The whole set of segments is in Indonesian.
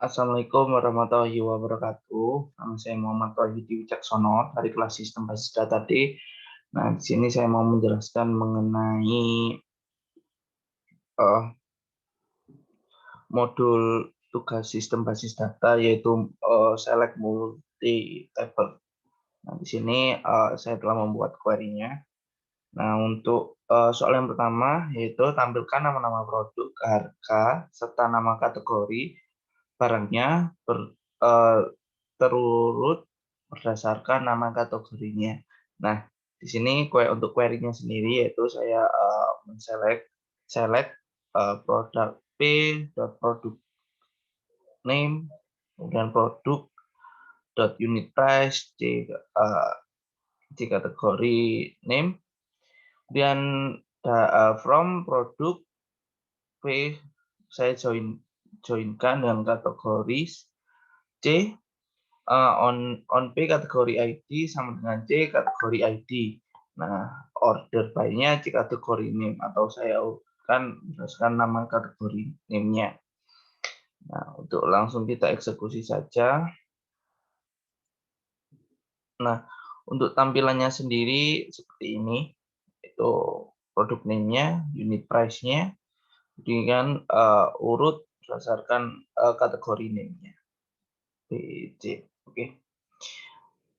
Assalamualaikum warahmatullahi wabarakatuh. Nama saya Muhammad Wahyudi Wicaksono dari kelas Sistem Basis Data D. Nah, di sini saya mau menjelaskan mengenai eh, modul tugas sistem basis data, yaitu select multi table. Nah, di sini saya telah membuat query-nya. Nah, untuk soal yang pertama yaitu tampilkan nama-nama produk, harga, serta nama kategori barangnya terurut berdasarkan nama kategorinya. Nah, di sini untuk query-nya sendiri yaitu saya select produk P, produk name, kemudian produk unit price di kategori name, kemudian from produk P saya joinkan dengan kategori C, on P kategori ID sama dengan C kategori ID. Nah, order by-nya C kategori name, atau saya kan berdasarkan nama kategori name-nya. Nah, untuk langsung kita eksekusi saja. Nah, untuk tampilannya sendiri seperti ini. Itu produk name-nya, unit price-nya, dengan urut berdasarkan kategori name-nya. B, C. Oke.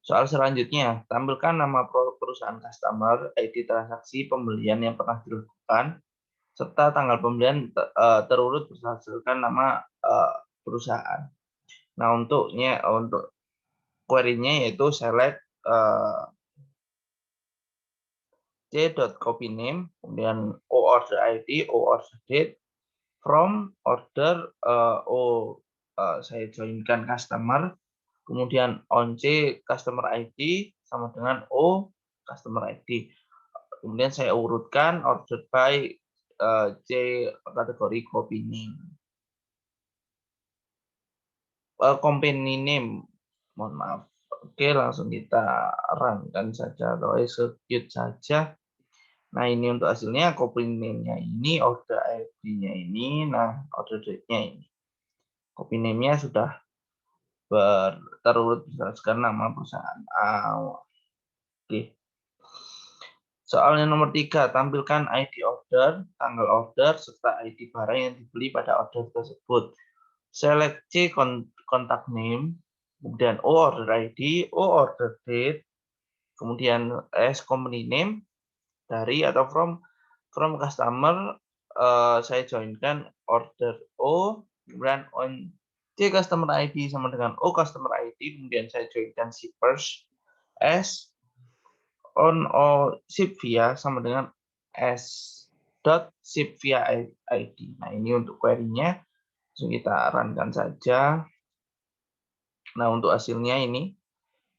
Soal selanjutnya, tampilkan nama perusahaan customer, ID transaksi pembelian yang pernah dilakukan, serta tanggal pembelian terurut berdasarkan nama perusahaan. Nah, untuk query-nya yaitu select c.copy name, kemudian order ID, order date, from order saya joinkan customer, kemudian on C customer ID sama dengan O customer ID. Kemudian saya urutkan order by C kategori copy name. Company name, mohon maaf. Oke, langsung kita runkan saja atau execute saja. Nah, ini untuk hasilnya, copy name-nya ini, order ID-nya ini, nah order date-nya ini. Copy name-nya sudah terurut berdasarkan nama perusahaan. Oke. Soalnya nomor 3, tampilkan ID order, tanggal order, serta ID barang yang dibeli pada order tersebut. Select C contact name, kemudian O order ID, O order date, kemudian S company name, dari atau from customer, saya joinkan order O, kemudian on C customer ID sama dengan O customer ID, kemudian saya joinkan shippers S, on ship via sama dengan s dot ship via ID. Nah, ini untuk query-nya. Langsung kita runkan saja. Nah, untuk hasilnya ini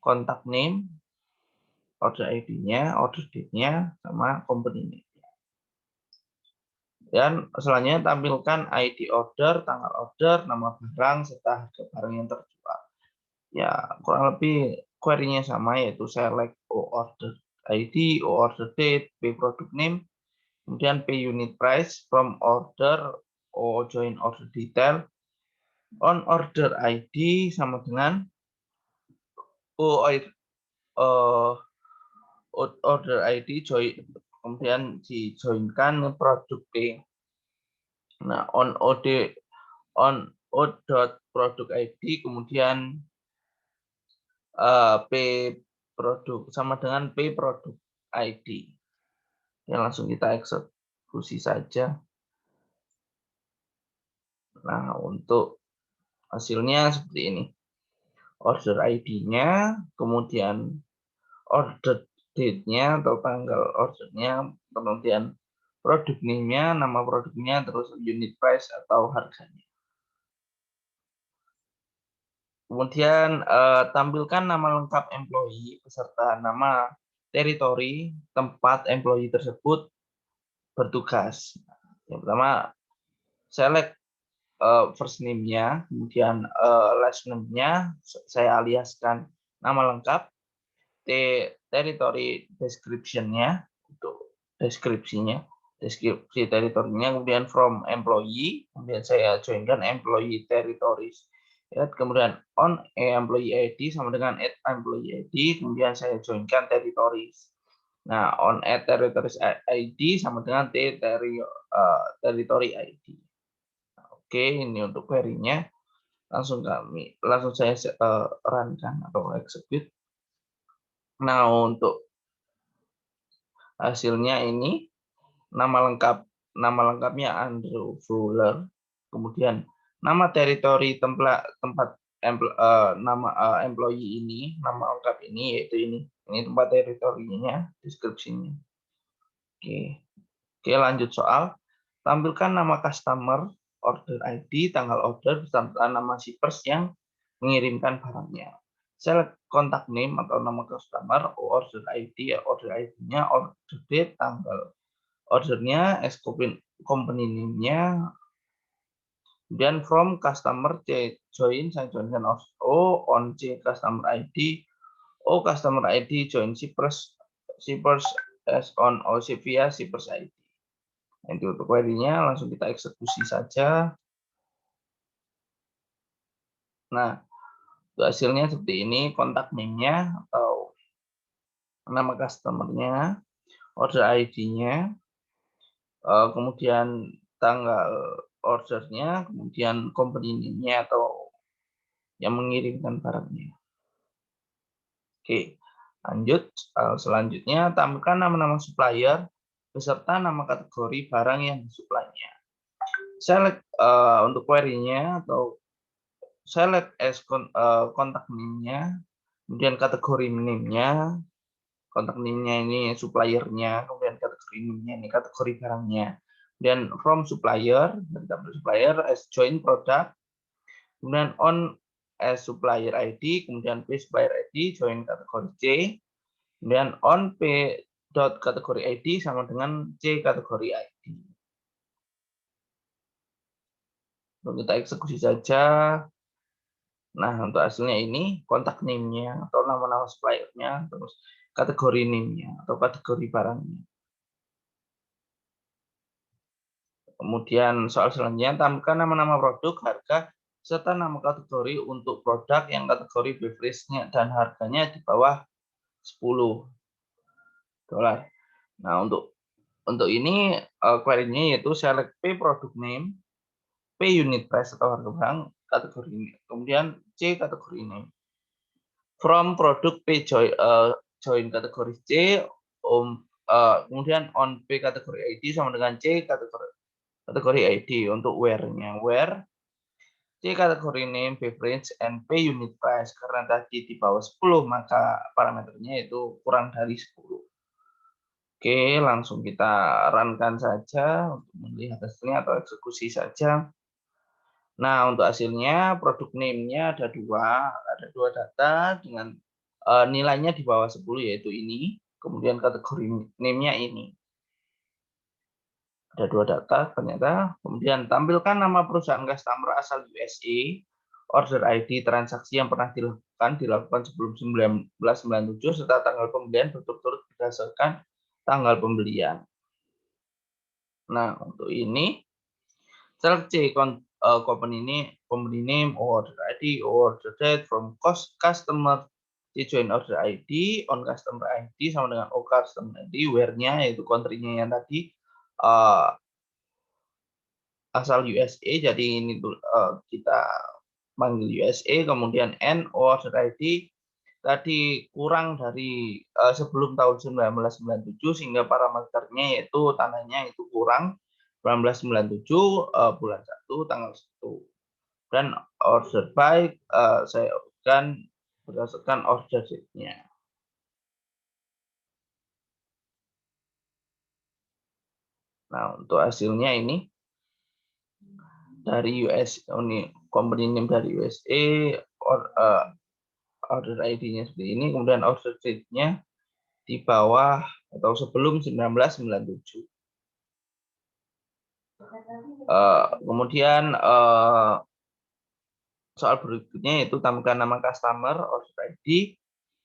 contact name, order ID-nya, order date-nya, sama company name. Dan selanjutnya tampilkan ID order, tanggal order, nama barang, serta harga barang yang terjual. Ya, kurang lebih query-nya sama, yaitu select O order ID, O order date, P product name, kemudian P unit price, from order, O join order detail, on order ID sama dengan O order ID, join, kemudian dijoinkan produk P. Nah, on produk ID, kemudian P produk sama dengan P produk ID. Ya, langsung kita eksekusi saja. Nah, untuk hasilnya seperti ini. Order ID-nya, kemudian order date-nya atau tanggal ordernya, kemudian produk name-nya, nama produknya, terus unit price atau harganya. Kemudian tampilkan nama lengkap employee beserta nama teritori tempat employee tersebut bertugas. Yang pertama, select first name-nya, kemudian last name-nya saya aliaskan nama lengkap, territory description-nya, untuk deskripsinya, deskripsi teritorinya, kemudian from employee, kemudian saya joinkan employee territories. Ya, kemudian on employee ID sama dengan add employee ID, kemudian saya joinkan territories. Nah, on add territories ID sama dengan territory ID. Oke, ini untuk query-nya. Langsung saya runkan atau execute. Nah, untuk hasilnya ini nama lengkapnya Andrew Fuller, kemudian nama teritori tempat employee ini, nama lengkap ini yaitu ini tempat teritorinya, deskripsinya. Oke, lanjut soal. Tampilkan nama customer, order ID, tanggal order, beserta nama shippers yang mengirimkan barangnya. Select contact name atau nama customer, order ID, order ID-nya, order date, tanggal ordernya, company name-nya, dan from customer C join, saya joinkan O, on C customer ID, O customer ID, join shippers as on O via shippers ID. Nanti untuk query-nya langsung kita eksekusi saja. Nah, hasilnya seperti ini, kontak name-nya atau nama customer-nya, order ID-nya, kemudian tanggal ordernya, kemudian company name-nya atau yang mengirimkan barangnya. Oke, lanjut. Selanjutnya, tampilkan nama-nama supplier beserta nama kategori barang yang disuplainya. Select untuk query-nya atau select as contact name-nya, kemudian kategori name-nya, kontak name-nya ini supplier-nya, kemudian kategori name-nya ini kategori barangnya. Dan from supplier, dari tabel supplier as join product, kemudian on as supplier ID, kemudian P supplier ID, join kategori C, kemudian on P dot kategori ID sama dengan C kategori ID. Untuk kita eksekusi saja. Nah, untuk hasilnya ini kontak name-nya atau nama-nama supplier-nya, terus kategori name-nya atau kategori barangnya. Kemudian soal selanjutnya, tampilkan nama-nama produk, harga, serta nama kategori untuk produk yang kategori beverage-nya dan harganya di bawah $10. Nah, untuk ini query-nya yaitu select P product name, P unit price atau harga barang kategori ini, kemudian C kategori name. From produk P join kategori C, kemudian on P kategori ID sama dengan C kategori ID untuk where-nya. Where C kategori name, beverage, and P unit price. Karena tadi di bawah 10, maka parameternya itu kurang dari 10. Oke, langsung kita runkan saja untuk melihat hasilnya atau eksekusi saja. Nah, untuk hasilnya produk name-nya ada dua data dengan nilainya di bawah 10 yaitu ini, kemudian kategori name-nya ini. Ada dua data ternyata. Kemudian tampilkan nama perusahaan customer asal USA, order ID transaksi yang pernah dilakukan sebelum 1997 serta tanggal pembelian berturut-turut berdasarkan tanggal pembelian. Nah, untuk ini select C company name, order ID, order date from customer C join order ID, on customer ID sama dengan O customer ID, where-nya yaitu country-nya yang tadi asal USA, jadi ini kita panggil USA, kemudian N order ID tadi kurang dari sebelum tahun 1997 sehingga parameternya yaitu tandanya itu kurang 1997 bulan 1 tanggal 1. Dan order by saya urutkan berdasarkan order date-nya. Nah, untuk hasilnya ini dari US, ini company name dari USA, order ID-nya seperti ini, kemudian order date-nya di bawah atau sebelum 1997. Kemudian soal berikutnya yaitu tampilkan nama customer, order ID,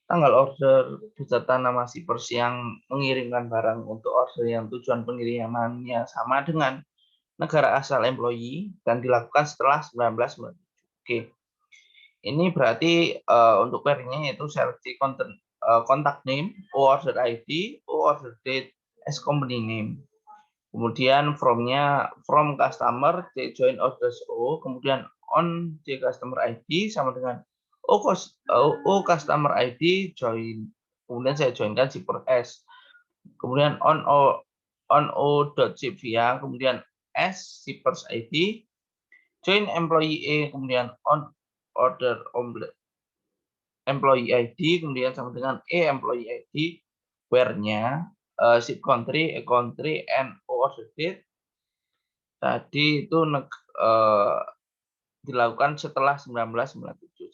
tanggal order, beserta nama shippers yang mengirimkan barang untuk order yang tujuan pengirimannya sama dengan negara asal employee dan dilakukan setelah 1997. Oke. Ini berarti untuk query-nya yaitu select contact name, order ID, order date as company name. Kemudian from customer C join orders O, kemudian on C customer ID sama dengan O customer ID join. Kemudian saya joinkan shipper S. Kemudian on O dot ship via, kemudian S shippers ID, join employee A, kemudian on order employee ID, kemudian sama dengan employee ID, where-nya ship country, country, and order date. Tadi itu dilakukan setelah 1997.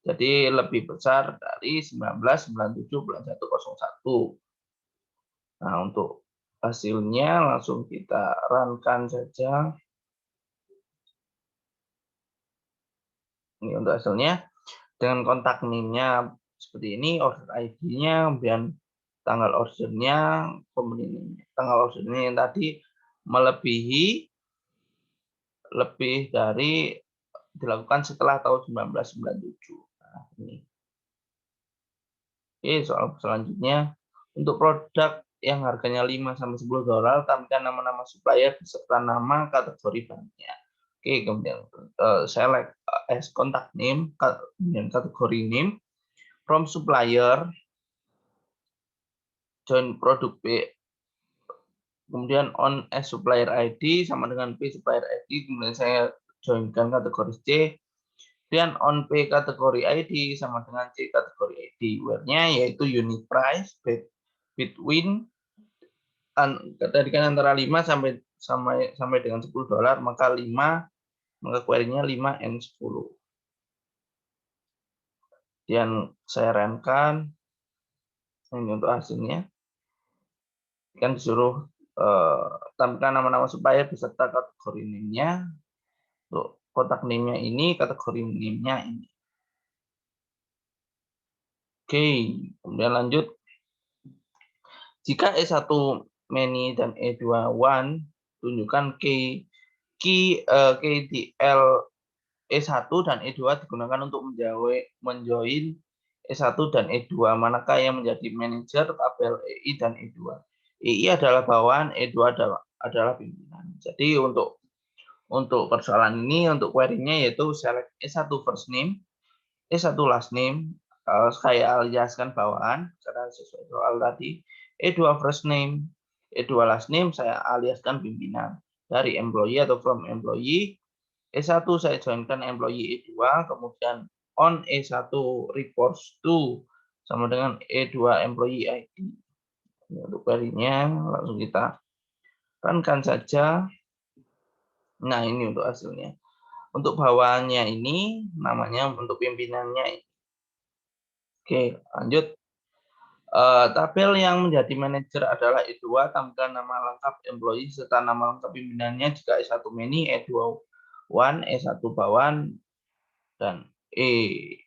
Jadi lebih besar dari 1997 bulan 101. Nah, untuk hasilnya langsung kita runkan saja. Ini untuk hasilnya. Dengan kontak name-nya seperti ini, order ID-nya, kemudian tanggal ordernya, kemudian tanggal ordernya yang tadi melebihi lebih dari dilakukan setelah tahun 1997. Nah, ini. Oke, soal selanjutnya untuk produk yang harganya 5 sampai $10, tampilkan nama-nama supplier beserta nama kategori bahannya. Oke, kemudian select as contact name, kemudian kategori name, from supplier, join produk B, kemudian on as supplier ID sama dengan P supplier ID, kemudian saya joinkan kategori C, kemudian on P kategori ID sama dengan C kategori ID, where-nya yaitu unit price between tadi kan antara 5 sampai dengan $10, maka query-nya 5 and 10. Kemudian saya runkan ini untuk hasilnya. Kan disuruh tampilkan nama-nama supplier beserta kategori name-nya. Untuk kontak name-nya ini, kategori name-nya ini. Oke, kemudian lanjut. Jika E1 many dan E2 one, tunjukkan KDL E1 dan E2 digunakan untuk menjoin E1 dan E2. Manakah yang menjadi manajer tabel EI dan E2? EI adalah bawahan, E2 adalah pimpinan. Jadi untuk persoalan ini, untuk query-nya yaitu select E1 first name, E1 last name, saya aliaskan bawahan, karena sesuai soal tadi. E2 first name, E2 last name, saya aliaskan pimpinan. Dari employee atau from employee, E1 saya joinkan employee E2, kemudian on E1 reports to, sama dengan E2 employee ID. Untuk query-nya langsung kita runkan saja. Nah, ini untuk hasilnya. Untuk bawahannya ini, namanya untuk pimpinannya. Oke, lanjut. Tabel yang menjadi manajer adalah E2, tampilkan nama lengkap employee serta nama lengkap pimpinannya jika E1 many, E2 one, E1 bawahan, dan E2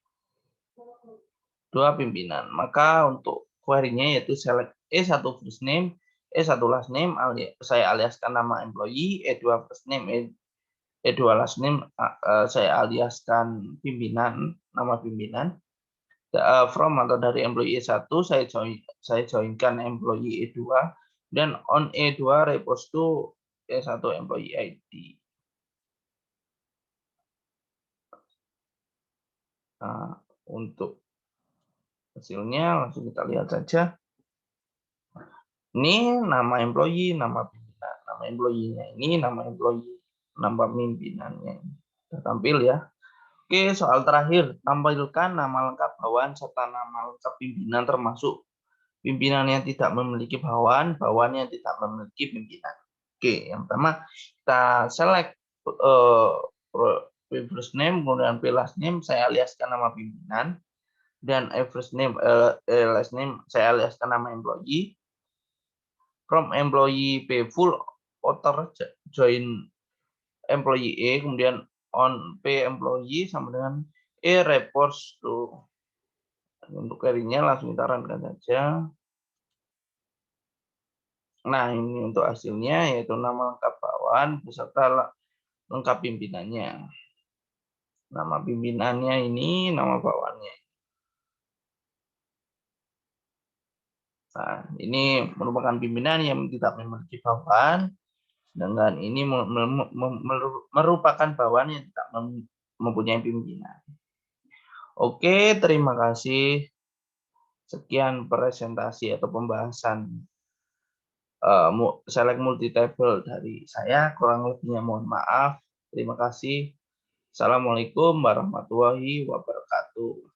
pimpinan. Maka untuk query-nya yaitu select E1 first name, E1 last name, saya aliaskan nama employee, E2 first name, E2 last name, saya aliaskan pimpinan, nama pimpinan. From atau dari employee E1 saya joinkan employee E2 dan on E2 repos to E1 employee ID. Nah, untuk hasilnya langsung kita lihat saja. Ini nama employee, nama pimpinan. Nama employee-nya ini nama employee, nama pimpinannya. Sudah tampil ya. Oke, soal terakhir, tampilkan nama lengkap bawahan serta nama lengkap pimpinan termasuk pimpinan yang tidak memiliki bawahan, bawahan yang tidak memiliki pimpinan. Oke, yang pertama kita select first name, kemudian last name, saya aliaskan nama pimpinan, dan first name, last name, saya aliaskan nama employee. From employee P full author join employee E, kemudian on P employee sama dengan E reports to. Untuk query-nya langsung kita runkan saja. Nah, ini untuk hasilnya yaitu nama lengkap bawahan beserta lengkap pimpinannya. Nama pimpinannya ini, nama bawahannya. Nah, ini merupakan pimpinan yang tidak memiliki bawahan, dengan ini merupakan bawahan yang tidak mempunyai pimpinan. Oke, terima kasih. Sekian presentasi atau pembahasan select multi-table dari saya. Kurang lebihnya mohon maaf. Terima kasih. Assalamualaikum warahmatullahi wabarakatuh.